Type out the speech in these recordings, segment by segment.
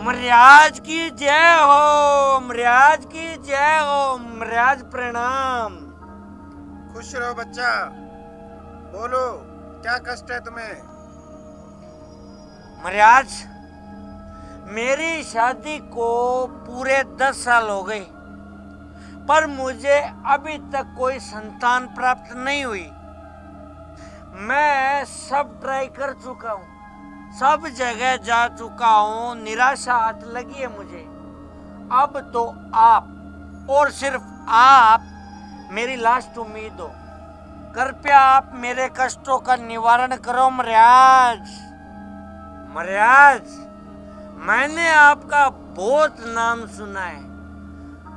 महाराज की जय हो, महाराज की जय हो, महाराज प्रणाम। खुश रहो बच्चा, बोलो क्या कष्ट है तुम्हें? महाराज, मेरी शादी को पूरे 10 साल हो गए, पर मुझे अभी तक कोई संतान प्राप्त नहीं हुई। मैं सब ट्राई कर चुका हूँ, सब जगह जा चुका हूँ, निराशा हाथ लगी है मुझे। अब तो आप और सिर्फ आप मेरी लास्ट उम्मीद हो। कृपया आप मेरे कष्टों का निवारण करो महाराज। महाराज, मैंने आपका बहुत नाम सुना है,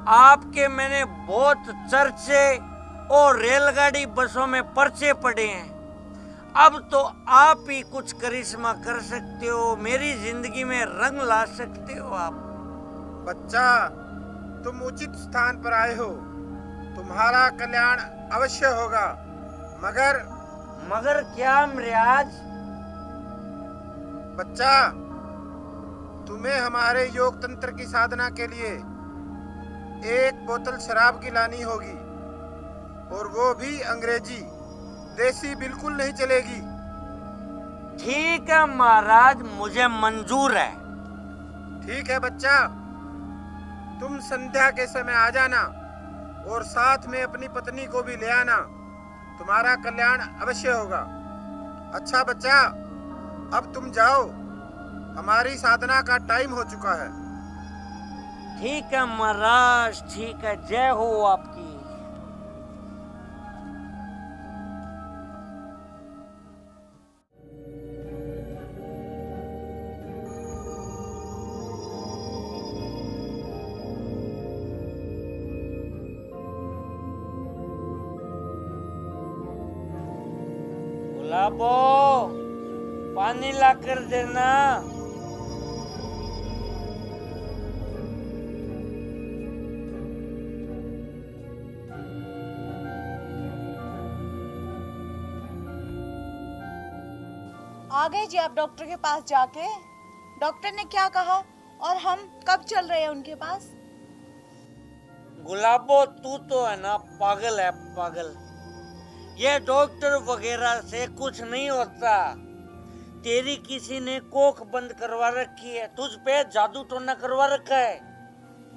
आपके मैंने बहुत चर्चे और रेलगाड़ी बसों में पर्चे पढ़े हैं। अब तो आप ही कुछ करिश्मा कर सकते हो, मेरी जिंदगी में रंग ला सकते हो आप। बच्चा, तुम उचित स्थान पर आए हो, तुम्हारा कल्याण अवश्य होगा। मगर क्या महाराज? बच्चा, तुम्हें हमारे योग तंत्र की साधना के लिए 1 बोतल शराब की लानी होगी, और वो भी अंग्रेजी, देसी बिल्कुल नहीं चलेगी। ठीक है महाराज, मुझे मंजूर है। ठीक है बच्चा, तुम संध्या के समय आ जाना और साथ में अपनी पत्नी को भी ले आना, तुम्हारा कल्याण अवश्य होगा। अच्छा बच्चा, अब तुम जाओ, हमारी साधना का टाइम हो चुका है। ठीक है महाराज, ठीक है, जय हो आपकी। गुलाबो, पानी ला कर देना। आ गए जी आप डॉक्टर के पास जाके? डॉक्टर ने क्या कहा और हम कब चल रहे हैं उनके पास? गुलाबो, तू तो है ना पागल है, पागल। ये डॉक्टर वगैरह से कुछ नहीं होता। तेरी किसी ने कोख बंद करवा रखी है, तुझ पे जादू टोना करवा रखा है।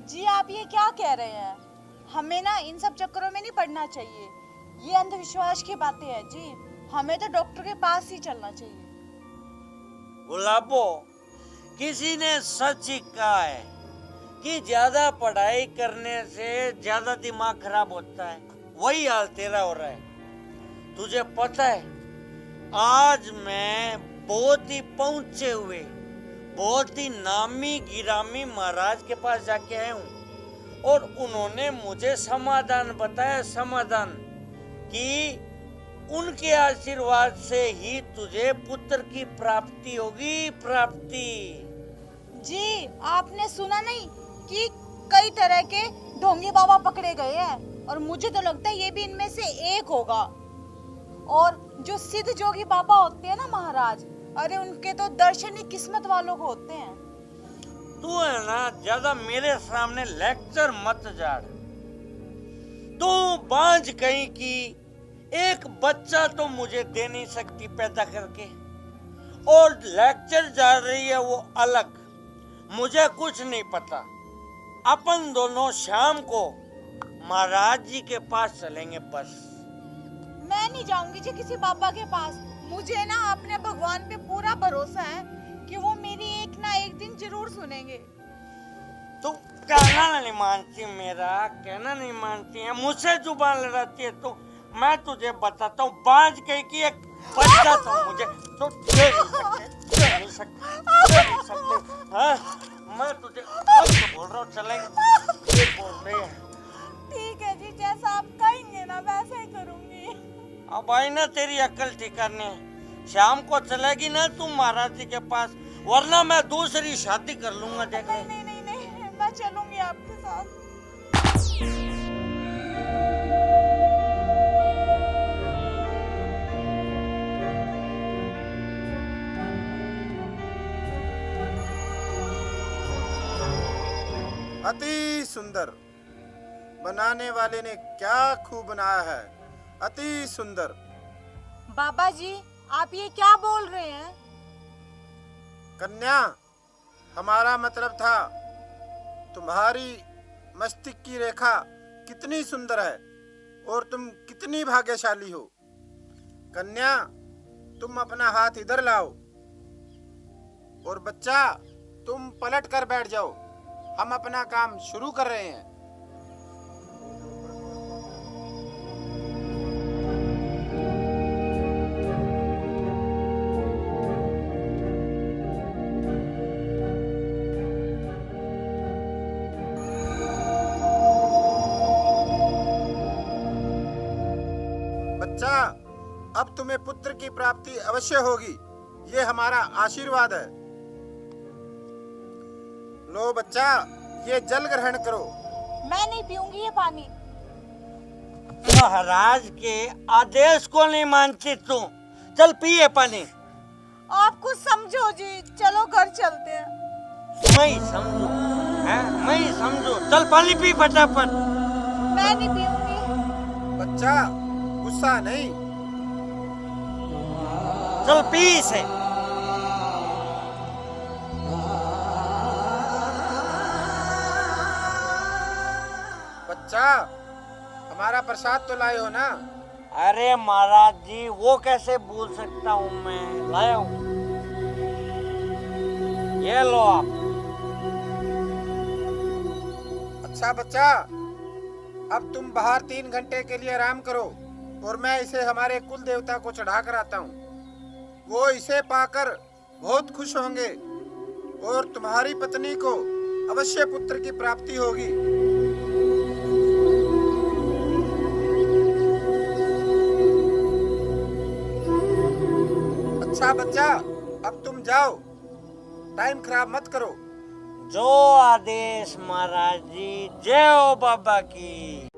जी आप ये क्या कह रहे हैं? हमें ना इन सब चक्करों में नहीं पड़ना चाहिए, ये अंधविश्वास की बातें हैं जी। हमें तो डॉक्टर के पास ही चलना चाहिए। गुलाबो, किसी ने सच ही कहा है कि ज्यादा पढ़ाई करने से ज्यादा दिमाग खराब होता है। वही हाल तेरा हो रहा है। तुझे पता है, आज मैं बहुत ही पहुंचे हुए, बहुत ही नामी गिरामी महाराज के पास जाके आया हूँ, और उन्होंने मुझे समाधान बताया, समाधान कि उनके आशीर्वाद से ही तुझे पुत्र की प्राप्ति होगी, प्राप्ति। जी आपने सुना नहीं कि कई तरह के ढोंगी बाबा पकड़े गए हैं, और मुझे तो लगता है ये भी इनमें से एक होगा। और जो सिद्ध जोगी बाबा होते हैं ना महाराज, अरे उनके तो दर्शन ही किस्मत वालों को होते हैं। तू है ना ज्यादा मेरे सामने लेक्चर मत झाड़। तू बांझ कहीं की, एक बच्चा तो मुझे दे नहीं सकती पैदा करके, और लेक्चर जा रही है वो अलग। मुझे कुछ नहीं पता। अपन दोनों शाम को महाराज जी के पास चलेंगे बस। मैं नहीं जाऊंगी जी किसी बाबा के पास। मुझे ना अपने भगवान पे पूरा भरोसा है कि वो मेरी एक ना एक दिन जरूर सुनेंगे। तू कहना नहीं मानती, मेरा कहना नहीं मानती है, मुझसे जुबान लड़ाती है तू। मैं तुझे बताता हूँ, बांझ कहीं की एक बच्चा तो मुझे तो दे नहीं सकते। हाँ, मैं तुझे बोल रहा हूँ, चलेंगे। बोल रही है। ठीक है जी, जैसा आप कहेंगे ना वैसा ही करूंगी। अब आई ना तेरी अक्ल ठिकाने। शाम को चलेगी ना तुम महाराज जी के पास, वरना मैं दूसरी शादी कर लूंगा। देख ले। नहीं, मैं चलूंगी आपके साथ। अति सुंदर। बनाने वाले ने क्या खूब बनाया है, अति सुंदर। बाबा जी, आप ये क्या बोल रहे हैं? कन्या, हमारा मतलब था तुम्हारी मस्तिष्क की रेखा कितनी सुंदर है और तुम कितनी भाग्यशाली हो। कन्या, तुम अपना हाथ इधर लाओ और बच्चा तुम पलट कर बैठ जाओ। हम अपना काम शुरू कर रहे हैं। बच्चा, अब तुम्हें पुत्र की प्राप्ति अवश्य होगी, ये हमारा आशीर्वाद है। लो बच्चा, ये जल ग्रहण करो। मैं नहीं पीऊंगी ये पानी। महाराज के आदेश को नहीं मानती तू। चल पिए पानी। आप कुछ समझो जी, चलो घर चलते हैं। मैं ही समझू, हैं? मैं ही समझू। चल पानी पी फटाफट। मैं नहीं पीऊंगी। बच्चा, गुस्सा नहीं। चल पी इसे। बच्चा, हमारा प्रसाद तो लाए हो ना? अरे महाराज जी, वो कैसे भूल सकता हूँ मैं। लाया हूँ, ये लो आप। अच्छा बच्चा, अब तुम बाहर 3 घंटे के लिए आराम करो और मैं इसे हमारे कुल देवता को चढ़ा कर आता हूँ। वो इसे पाकर बहुत खुश होंगे और तुम्हारी पत्नी को अवश्य पुत्र की प्राप्ति होगी। अच्छा बच्चा, अब तुम जाओ, टाइम खराब मत करो। जो आदेश महाराज जी। जय हो बाबा की।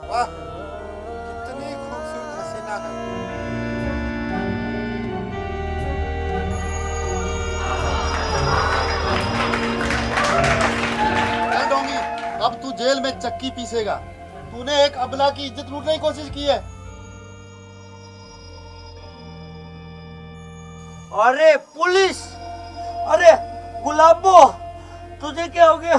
वाह, कितनी खूबसूरत हसीना है। चल डोंगी, अब तू जेल में चक्की पीसेगा। तूने एक अबला की इज्जत लूटने की कोशिश की है। अरे पुलिस! अरे गुलाबो, तुझे क्या हो गया?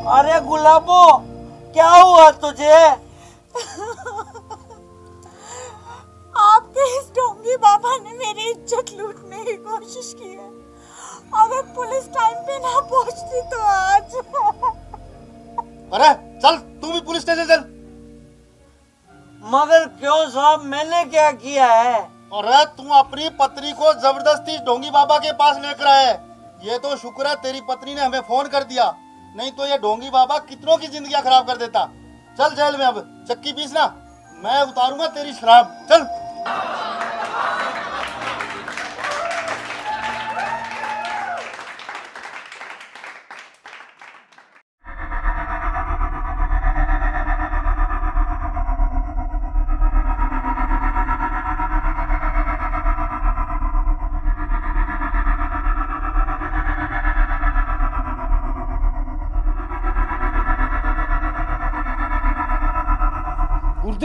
अरे गुलाबो, क्या हुआ तुझे? आपके इस ढोंगी बाबा ने मेरी इज्जत लूटने की कोशिश की है। अगर पुलिस टाइम पे ना पहुंचती तो आज। अरे चल, तू भी पुलिस स्टेशन चल। मगर क्यों साहब, मैंने क्या किया है? अरे तू अपनी पत्नी को जबरदस्ती ढोंगी बाबा के पास लेकर आया है। ये तो शुक्र है तेरी पत्नी ने हमें फोन कर दिया, नहीं तो ये ढोंगी बाबा कितनों की जिंदगी खराब कर देता। चल जेल में अब चक्की पीसना, मैं उतारूंगा तेरी शराब। चल।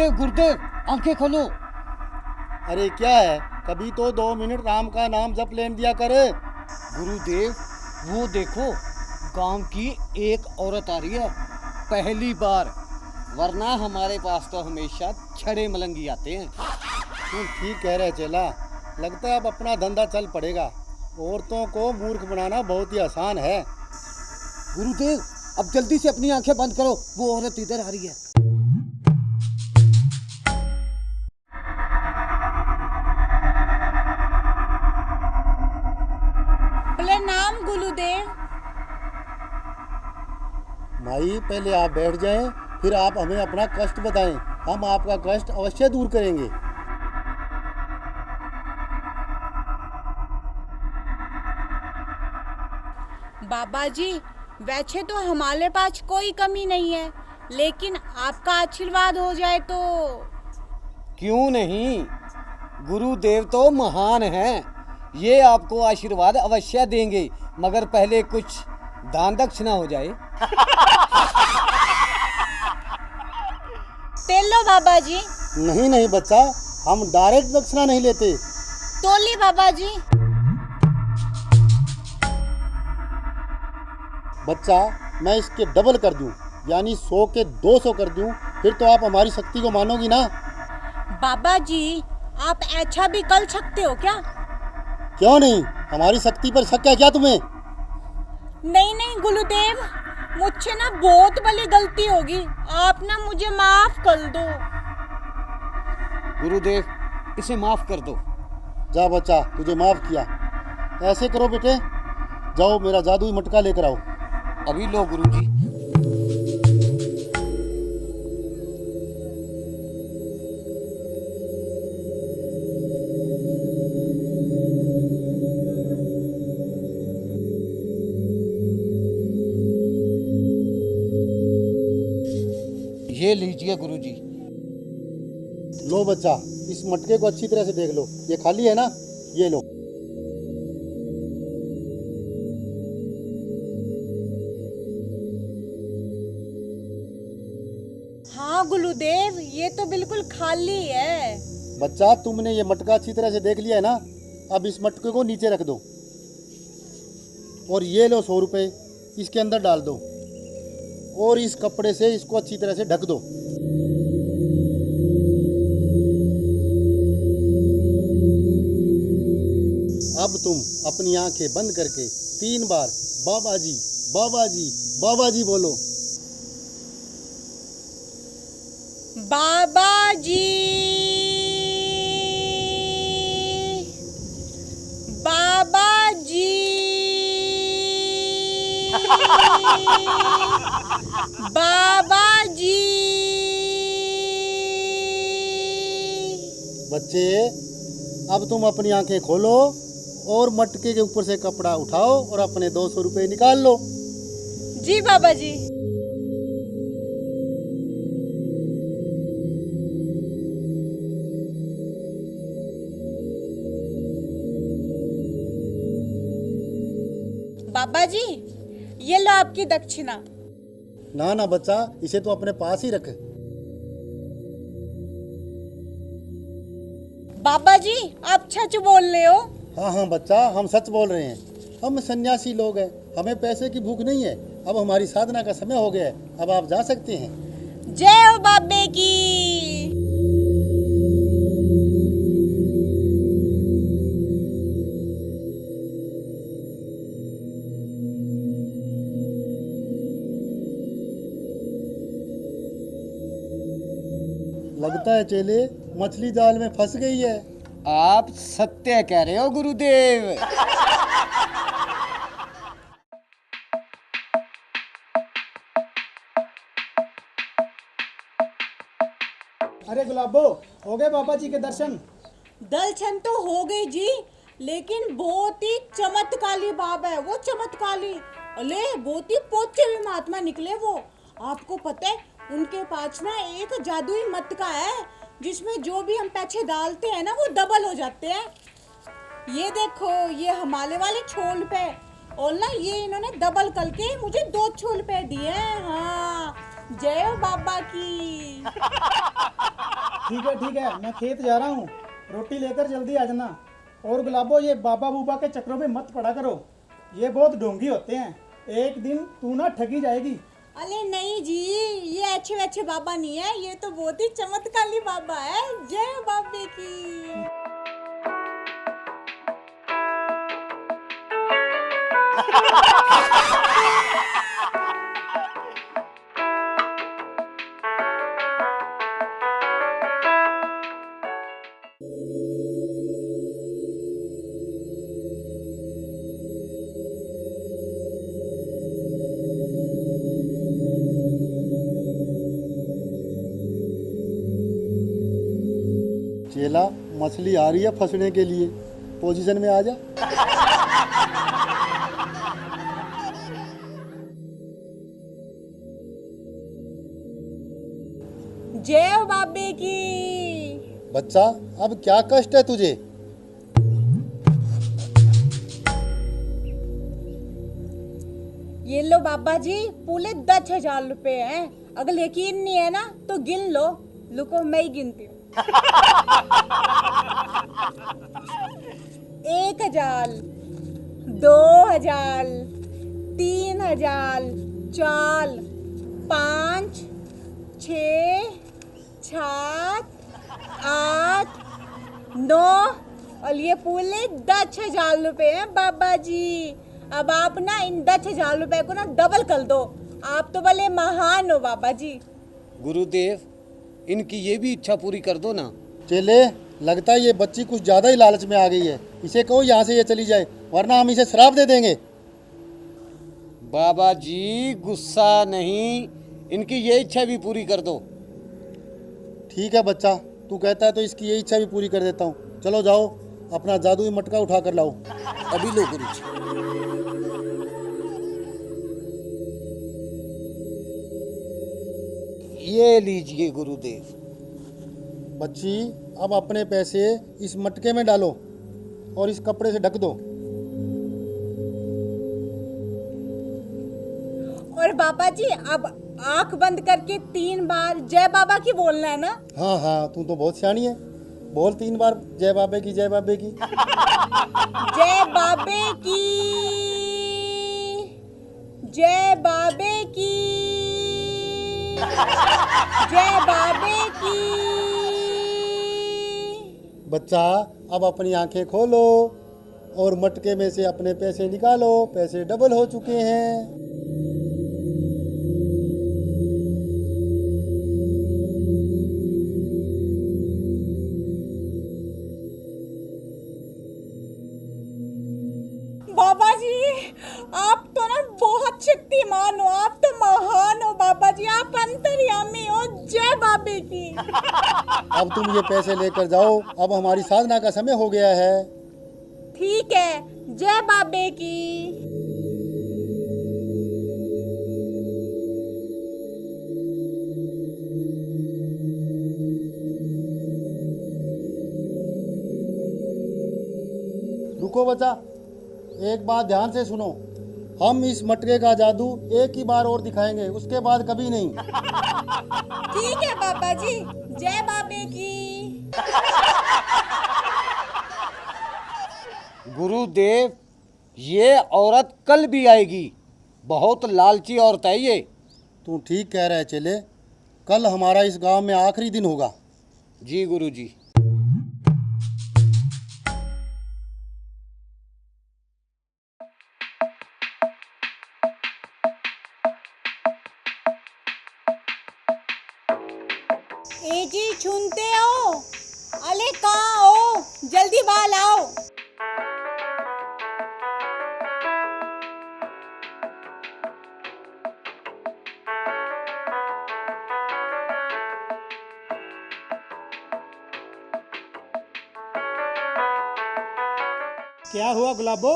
गुरुदेव गुरुदेव आंखें खोलो। अरे क्या है, कभी तो 2 मिनट राम का नाम जप लेन दिया करे। गुरुदेव वो देखो, गांव की एक औरत आ रही है, पहली बार, वरना हमारे पास तो हमेशा छड़े मलंगी आते हैं। तुम ठीक कह रहे चेला, लगता है अब अपना धंधा चल पड़ेगा। औरतों को मूर्ख बनाना बहुत ही आसान है। गुरुदेव अब जल्दी से अपनी आंखें बंद करो, वो औरत इधर आ रही है। प्रणाम गुरुदेव। माई पहले आप बैठ जाएं, फिर आप हमें अपना कष्ट बताएं, हम आपका कष्ट अवश्य दूर करेंगे। बाबा जी, वैसे तो हमारे पास कोई कमी नहीं है, लेकिन आपका आशीर्वाद हो जाए तो। क्यों नहीं, गुरुदेव तो महान हैं, ये आपको आशीर्वाद अवश्य देंगे, मगर पहले कुछ दान दक्षिणा हो जाए। तेलो बाबा जी। नहीं नहीं बच्चा, हम डायरेक्ट दक्षिणा नहीं लेते। तोली बाबा जी। बच्चा, मैं इसके डबल कर दूं, यानी 100 के 200 कर दूं, फिर तो आप हमारी शक्ति को मानोगी ना। बाबा जी, आप ऐसा भी कर सकते हो क्या? क्यों नहीं, हमारी शक्ति पर शक है क्या तुम्हें? नहीं नहीं गुरुदेव, मुझसे ना बहुत बड़ी गलती होगी, आप ना मुझे माफ कर दो। गुरुदेव इसे माफ कर दो। जा बच्चा, तुझे माफ किया। ऐसे करो बेटे, जाओ मेरा जादुई मटका लेकर आओ। अभी लो गुरुजी। ये लीजिए गुरुजी। लो बच्चा, इस मटके को अच्छी तरह से देख लो, ये खाली है ना, ये लो। हाँ गुरुदेव, ये तो बिल्कुल खाली है। बच्चा, तुमने ये मटका अच्छी तरह से देख लिया है ना, अब इस मटके को नीचे रख दो और ये लो 100 रुपए, इसके अंदर डाल दो और इस कपड़े से इसको अच्छी तरह से ढक दो। अब तुम अपनी आंखें बंद करके 3 बार बाबा जी बाबा जी बाबा जी बोलो। बाबा जी, बाबा जी, बाबा जी। बच्चे, अब तुम अपनी आंखें खोलो और मटके के ऊपर से कपड़ा उठाओ और अपने 200 रुपए निकाल लो। जी बाबा जी। बाबा जी, ये लो आपकी दक्षिणा। ना ना बच्चा, इसे तो अपने पास ही रख। बाबा जी, आप सच बोल रहे हो? हाँ हाँ बच्चा, हम सच बोल रहे हैं। हम सन्यासी लोग हैं, हमें पैसे की भूख नहीं है। अब हमारी साधना का समय हो गया है, अब आप जा सकते हैं। जय हो बाबे की। लगता है चेले मछली जाल में फंस गई है। आप सत्य कह रहे हो गुरुदेव। अरे गुलाबो, हो गए बाबा जी के दर्शन? दर्शन तो हो गई जी, लेकिन बहुत ही चमत्कारी बाबा है वो, चमत्कारी। अले बहुत ही पोचे हुए महात्मा निकले वो। आपको पता है, उनके पास ना एक जादुई मटका है, जिसमें जो भी हम पैसे डालते हैं ना, वो डबल हो जाते हैं। ये देखो, ये हमारे वाले छोल पे, और ना ये इन्होंने डबल करके मुझे 2 छोल पे दिए हैं। हाँ, जय हो बाबा की। ठीक है, मैं खेत जा रहा हूँ। रोटी लेकर जल्दी आ जाना। और गुलाबो, ये बाबा बूबा के चक्रों में मत पड़ा करो, ये बहुत ढोंगी होते हैं। एक दिन तू ना ठगी जाएगी। अरे नहीं जी, ये अच्छे अच्छे बाबा नहीं है, ये तो बहुत ही चमत्कारी बाबा है। जय बाबे की। चेला, मछली आ रही है फंसने के लिए, पोजीशन में आ जा। जय बाबे की। बच्चा, अब क्या कष्ट है तुझे? ये लो बाबा जी, पूरे 10,000 रुपए हैं। अगर यकीन नहीं है ना तो गिन लो। लुको, मैं ही गिनती हूँ। 1,000, 2,000, 3,000, 4, 5, 6, 7, 8, 9 और ये पूरे 10,000 रुपए हैं बाबा जी। अब आप ना इन 10,000 रुपए को ना डबल कर दो। आप तो भले महान हो बाबा जी। गुरुदेव, इनकी ये भी इच्छा पूरी कर दो ना। चेले, लगता है ये बच्ची कुछ ज़्यादा ही लालच में आ गई है। इसे कहो यहाँ से ये चली जाए, वरना हम इसे श्राप दे देंगे। बाबा जी गुस्सा नहीं, इनकी ये इच्छा भी पूरी कर दो। ठीक है बच्चा, तू कहता है तो इसकी ये इच्छा भी पूरी कर देता हूँ। चलो जाओ, अपना जादुई मटका उठा कर लाओ। अभी लो गुरु जी। ये लीजिए गुरुदेव। बच्ची, अब अपने पैसे इस मटके में डालो और इस कपड़े से ढक दो। और बाबा जी अब आंख बंद करके 3 बार जय बाबा की बोलना है ना। हाँ हाँ, तू तो बहुत सियानी है। बोल 3 बार, जय बाबे की, जय बाबे की। जय बाबे की, जय बाबे की, जय बाबे की। बच्चा, अब अपनी आंखें खोलो और मटके में से अपने पैसे निकालो। पैसे डबल हो चुके हैं। बाबा जी आप तो ना बहुत शक्तिमान हो, आप तो महान हो बाबा जी, आप अंतर्यामी हो। जय बाबे की। अब तुम ये पैसे लेकर जाओ, अब हमारी साधना का समय हो गया है। ठीक है, जय बाबे की। रुको बच्चा, एक बात ध्यान से सुनो। हम इस मटके का जादू एक ही बार और दिखाएंगे, उसके बाद कभी नहीं। ठीक है बाबा जी, जय बाबे की। गुरुदेव, ये औरत कल भी आएगी। बहुत लालची औरत है ये। तू ठीक कह रहा है चेले, कल हमारा इस गांव में आखिरी दिन होगा। जी गुरु जी। ए जी सुनते हो? अरे कहाँ हो? जल्दी बाहर आओ। क्या हुआ गुलाबो,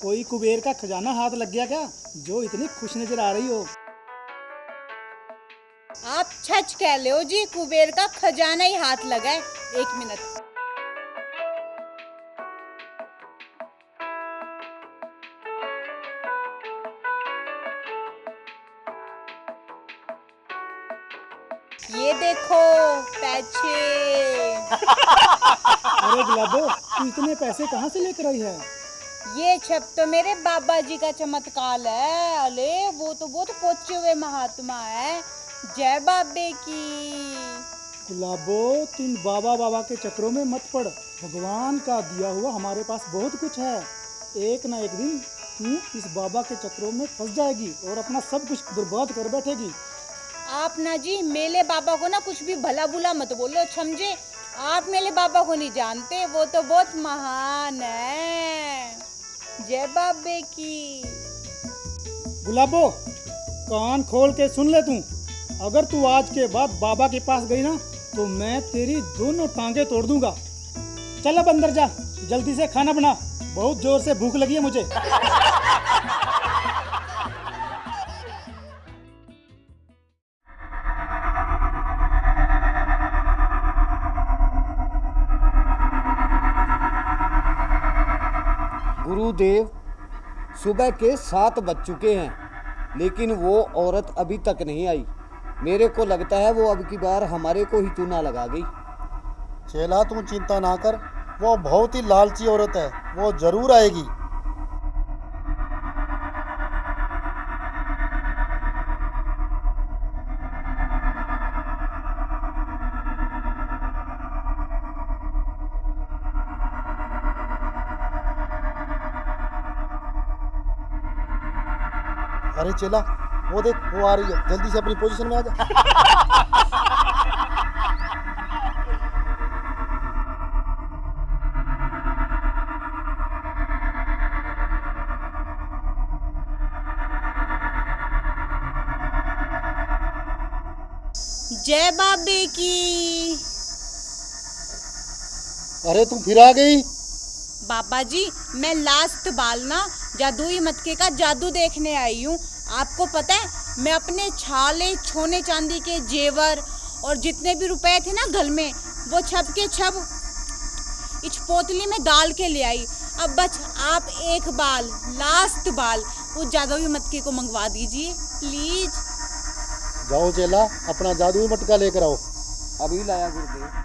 कोई कुबेर का खजाना हाथ लग गया क्या, जो इतनी खुश नजर आ रही हो? आप सच कह रहे हो जी, कुबेर का खजाना ही हाथ लगा है। 1 मिनट। ये देखो पैसे। अरे गुलाबो, तू इतने पैसे कहाँ से लेकर आई है? ये छप तो मेरे बाबा जी का चमत्कार है। अरे वो तो बहुत पहुंचे हुए महात्मा है। जय बाबे की। गुलाबो, तुम बाबा के चक्रों में मत पड़। भगवान का दिया हुआ हमारे पास बहुत कुछ है। एक ना एक दिन तू इस बाबा के चक्रों में फंस जाएगी और अपना सब कुछ बर्बाद कर बैठेगी। आप ना जी मेले बाबा को ना कुछ भी भला बुला मत बोलो, समझे? आप मेले बाबा को नहीं जानते, वो तो बहुत महान है। जय बाबे की। गुलाबो, कान खोल के सुन ले तू। अगर तू आज के बाद बाबा के पास गई ना तो मैं तेरी दोनों टांगे तोड़ दूंगा। चल अब अंदर जा, जल्दी से खाना बना, बहुत जोर से भूख लगी है मुझे। गुरुदेव, सुबह के 7 बज चुके हैं, लेकिन वो औरत अभी तक नहीं आई। मेरे को लगता है वो अब की बार हमारे को ही चूना लगा गई। चेला, तू चिंता ना कर, वो बहुत ही लालची औरत है, वो जरूर आएगी। अरे चेला, वो देख, वो आ रही है, जल्दी से अपनी पोजीशन में आ जा। जय बाबे की। अरे तुम फिर आ गई? बाबा जी, मैं लास्ट बाल ना जादुई मटके का जादू देखने आई हूँ। आपको पता है, मैं अपने छाले छोने चांदी के जेवर और जितने भी रुपए थे ना घर में, वो छप के छप इस पोतली में डाल के ले आई। अब बस आप एक बाल, लास्ट बाल उस जादुई मटके को मंगवा दीजिए प्लीज। जाओ चेला, अपना जादुई मटका लेकर आओ। अभी लाया गुरुदेव।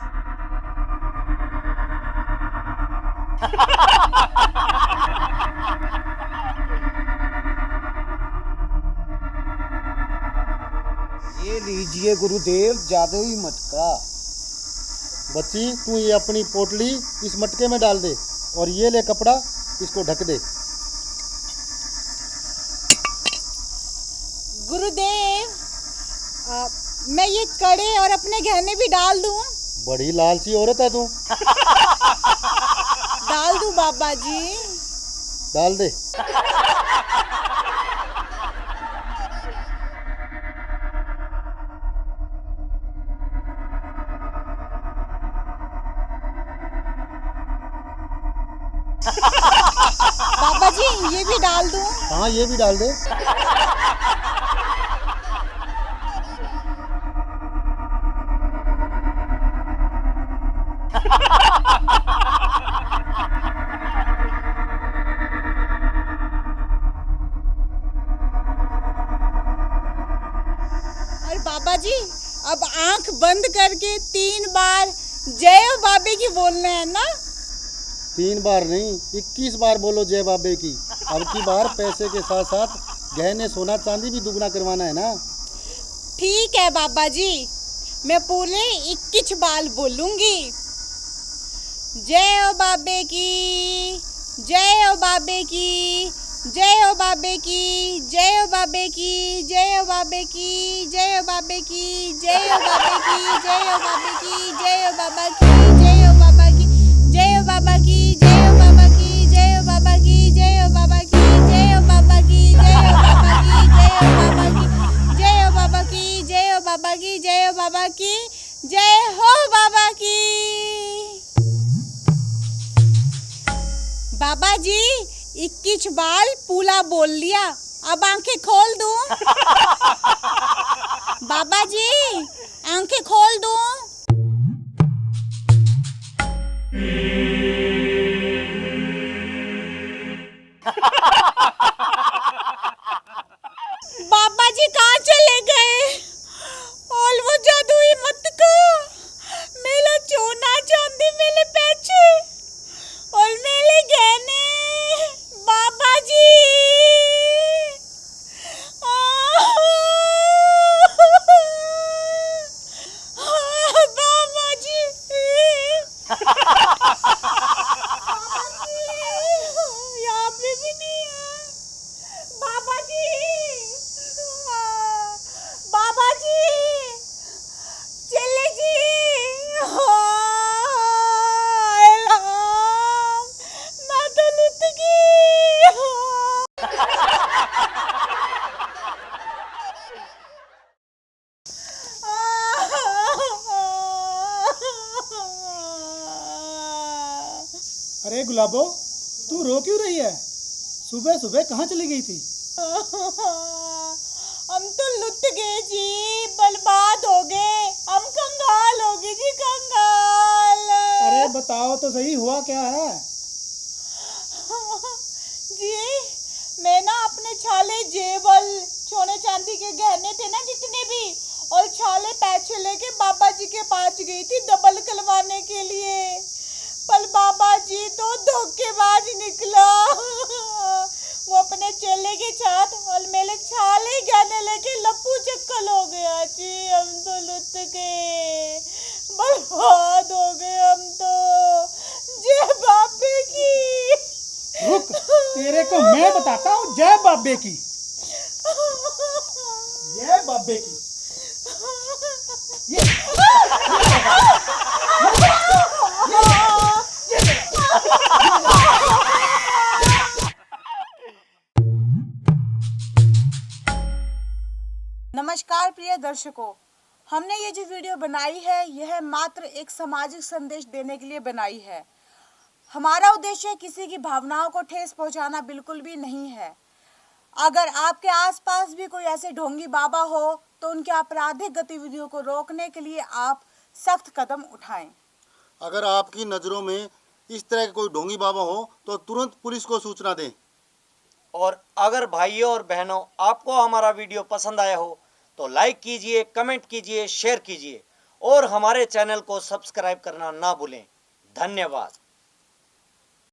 ये लीजिए गुरुदेव, जादुई मटका। बच्ची, तू ये अपनी पोटली इस मटके में डाल दे और ये ले कपड़ा, इसको ढक दे। गुरुदेव, मैं ये कड़े और अपने गहने भी डाल दूं? बड़ी लालची औरत है तू। डाल दूं बाबा जी? डाल दे। बाबा जी, ये भी डाल दूं? हाँ, ये भी डाल दे। और बाबा जी, अब आंख बंद करके 3 बार जय बाबे की बोलना है ना? 3 बार नहीं, 21 बार बोलो जय बाबे की। अब की बार पैसे के साथ साथ गहने, सोना चांदी भी दुगना करवाना है ना। ठीक है बाबा जी, मैं पूरे 21 बार बोलूंगी। जय ओ बाबे की, जय ओ बाबे की, जय ओ बाबे की, जय ओ बाबे की, जय ओ बाबे की, जय ओ बाबे की, जय ओ बाबे की, जय ओ बाबे की, जय ओ बाबा की, जय ओ बाबा की, जय ओ बाबा की, जय ओ बाबा की, जय ओ बाबा की, जय ओ बाबा की, जय ओ बाबा की, जय ओ बाबा की, जय ओ बाबा की, जय ओ बाबा की, जय ओ बाबा की, जय ओ बाबा की, जय हो बाबा की। बाबा जी, 21 बार पूरा बोल लिया, अब आंखें खोल दूं? बाबा जी, आंखें खोल दूं? बाबा जी कहाँ चले गए? और वो जादुई मटका, मेरा सोना चांदी मेरे पैसे। अरे गुलाबो, तू रो क्यों रही है? सुबह सुबह कहाँ चली गई थी? हम तो लुट गए जी, बर्बाद हो गए, हम कंगाल हो गए जी, कंगाल। अरे बताओ तो सही, हुआ क्या है? जी मैं ना अपने छाले जेवल सोने चांदी के गहने थे ना जितने भी, और छाले पैसे लेके बाबा जी के पास गई थी डबल करवाने के लिए, पर बाबा जी तो धोखेबाज निकला। वो अपने चेले के साथ और मेरे छाले गहने लेके लप्पू चक्कर हो गया जी। हम तो लुट गए, बर्बाद हो गए हम तो। जय बाबे की। रुक, तेरे को मैं बताता हूँ जय बाबे की। जय बाबे की। नमस्कार प्रिय दर्शकों, हमने ये जो वीडियो बनाई है यह मात्र एक सामाजिक संदेश देने के लिए बनाई है। हमारा उद्देश्य किसी की भावनाओं को ठेस पहुंचाना बिल्कुल भी नहीं है। अगर आपके आसपास भी कोई ऐसे ढोंगी बाबा हो तो उनके आपराधिक गतिविधियों को रोकने के लिए आप सख्त कदम उठाएं। अगर आपकी नज़रों में इस तरह के कोई ढोंगी बाबा हो तो तुरंत पुलिस को सूचना दें। और अगर भाइयों और बहनों आपको हमारा वीडियो पसंद आया हो तो लाइक कीजिए, कमेंट कीजिए, शेयर कीजिए और हमारे चैनल को सब्सक्राइब करना ना भूलें। धन्यवाद।